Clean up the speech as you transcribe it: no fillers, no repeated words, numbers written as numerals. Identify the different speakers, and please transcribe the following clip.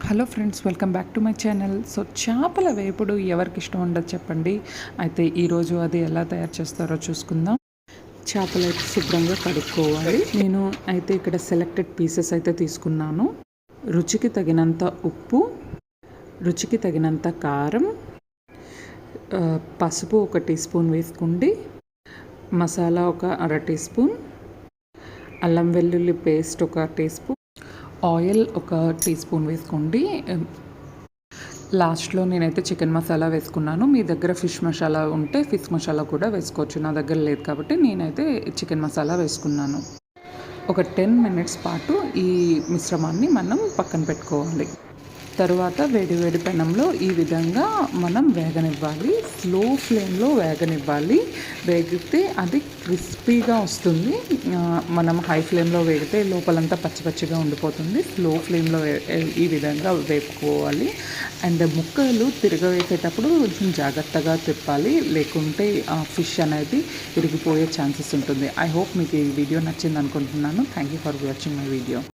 Speaker 1: Hello friends, welcome back to my channel. So చేపల వేపుడు ఎవరికి ఇష్టం ఉండదు చెప్పండి. అయితే ఈరోజు అది ఎలా తయారు చేస్తారో చూసుకుందాం. చేపలు అయితే శుభ్రంగా కడుక్కోవాలి. నేను అయితే ఇక్కడ సెలెక్టెడ్ పీసెస్ అయితే తీసుకున్నాను. రుచికి తగినంత ఉప్పు, రుచికి తగినంత కారం, పసుపు 1 టీ స్పూన్ వేసుకోండి, మసాలా 1 అర టీ స్పూన్, అల్లం వెల్లుల్లి paste 1 teaspoon, oil 1 teaspoon వేసుకోండి. లాస్ట్లో నేనైతే చికెన్ మసాలా వేసుకున్నాను. మీ దగ్గర ఫిష్ మసాలా ఉంటే ఫిష్ మసాలా కూడా వేసుకోవచ్చు. నా దగ్గర లేదు కాబట్టి నేనైతే చికెన్ మసాలా వేసుకున్నాను. ఒక 10 మినిట్స్ పాటు ఈ మిశ్రమాన్ని మనం పక్కన పెట్టుకోవాలి. తరువాత వేడి వేడి పెనంలో ఈ విధంగా మనం వేగనివ్వాలి. స్లో ఫ్లేమ్లో వేగనివ్వాలి. వేగితే అది క్రిస్పీగా వస్తుంది. మనం హై ఫ్లేమ్లో వేగితే లోపలంతా పచ్చి పచ్చిగా ఉండిపోతుంది. స్లో ఫ్లేమ్లో ఈ విధంగా వేపుకోవాలి. అండ్ ముక్కలు తిరగవేసేటప్పుడు కొంచెం జాగ్రత్తగా తిప్పాలి, లేకుంటే ఫిష్ అనేది విరిగిపోయే ఛాన్సెస్ ఉంటుంది. ఐ హోప్ మీకు ఈ వీడియో నచ్చింది అనుకుంటున్నాను. Thank you for watching my video.